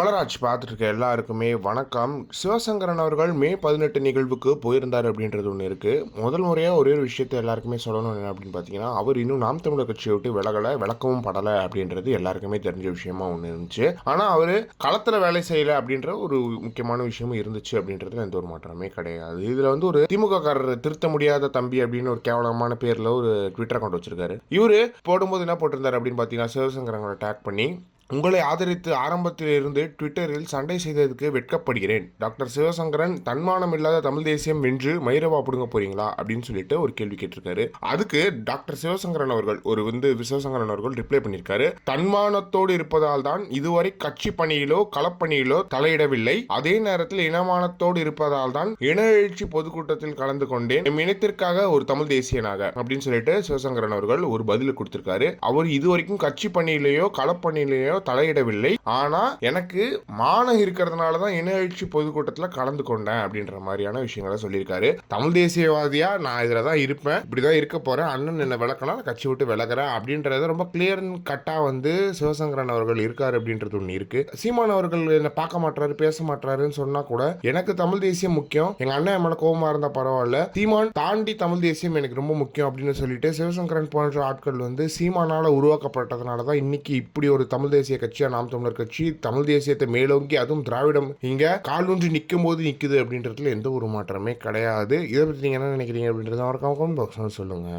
மலராட்சி பார்த்துட்டு இருக்க எல்லாருக்குமே வணக்கம். சிவசங்கரன் அவர்கள் மே 18 நிகழ்வுக்கு போயிருந்தார் அப்படின்றது ஒன்று இருக்கு. முதல் முறையாக ஒரே ஒரு விஷயத்தை எல்லாருக்குமே சொல்லணும் என்ன அப்படின்னு பார்த்தீங்கன்னா, அவர் இன்னும் நாம் தமிழர் கட்சியை விட்டு விலகலை, விளக்கவும் படலை அப்படின்றது எல்லாருக்குமே தெரிஞ்ச விஷயமா ஒன்று இருந்துச்சு. ஆனால் அவர் களத்தில் வேலை செய்யலை அப்படின்ற ஒரு முக்கியமான விஷயமும் இருந்துச்சு அப்படின்றதுல எந்த ஒரு மாற்றமே கிடையாது. இதில் வந்து ஒரு திமுக காரர் திருத்த முடியாத தம்பி அப்படின்னு ஒரு கேவலமான பேரில் ஒரு ட்விட்டர் அக்கௌண்ட் வச்சிருக்காரு. இவர் போடும்போது என்ன போட்டிருந்தார் அப்படின்னு பார்த்தீங்கன்னா, சிவசங்கரனை டேக் பண்ணி உங்களை ஆதரித்து ஆரம்பத்திலிருந்து ட்விட்டரில் சண்டை செய்ததுக்கு வெட்கப்படுகிறேன். டாக்டர் சிவசங்கரன் தன்மானம் இல்லாத தமிழ் தேசியம் வென்று மயிரவா பிடுங்க போறீங்களா அப்படின்னு சொல்லிட்டு ஒரு கேள்வி கேட்டிருக்காரு. அதுக்கு டாக்டர் சிவசங்கரன் அவர்கள் சிவசங்கரன் அவர்கள் ரிப்ளை பண்ணியிருக்காரு. தன்மானத்தோடு இருப்பதால் தான் இதுவரை கட்சி பணியிலோ களப்பணியிலோ தலையிடவில்லை. அதே நேரத்தில் இனமானத்தோடு இருப்பதால் தான் இன எழுச்சி பொதுக்கூட்டத்தில் கலந்து கொண்டேன். என் இனத்திற்காக ஒரு தமிழ் தேசியனாக அப்படின்னு சொல்லிட்டு சிவசங்கரன் அவர்கள் ஒரு பதில் கொடுத்திருக்காரு. அவர் இதுவரைக்கும் கட்சி பணியிலேயோ களப்பணியிலேயோ தலையிடவில்லை. ஆனா எனக்கு மானம் இருக்கிறதுனாலதான் இன எழுச்சி பொதுக்கூட்டத்தில் கலந்து கொண்டேன் அப்படின்ற மாதிரியான விஷயங்களை சொல்லியிருக்காரு. தமிழ் தேசியவாதியா நான் இதுலதான் இருப்பேன், இப்படிதான் இருக்க போறேன், அண்ணன் என்ன விளக்கணும், கட்சி விட்டு விலகிறேன் அப்படின்றத ரொம்ப கிளியர் கட்டா சிவசங்கரன் அவர்கள் இருக்காரு அப்படின்றது ஒண்ணு இருக்கு. சீமான் அவர்கள் என்ன பார்க்க மாட்டாரு, பேச மாட்டாருன்னு சொன்னா கூட எனக்கு தமிழ் தேசியம் முக்கியம், எங்க அண்ணன் மேல கோபமா இருந்தா பரவாயில்ல, சீமான் தாண்டி தமிழ் தேசியம் எனக்கு ரொம்ப முக்கியம் அப்படின்னு சொல்லிட்டு சிவசங்கரன் போன்ற ஆட்கள் சீமானால உருவாக்கப்பட்டதுனாலதான் இன்னைக்கு இப்படி ஒரு தமிழ் தேசிய கட்சியா நாம் தமிழர் கட்சி தமிழ் தேசியத்தை மேலோங்கி அதுவும் திராவிடம் இங்க கால் ஊன்றி நிற்கும் போது நிக்குது அப்படின்றதுல எந்த ஒரு மாற்றமே கிடையாது. இதை பத்தி நீங்க என்ன நினைக்கிறீங்க அப்படின்றத அவருக்காக சொல்லுங்க.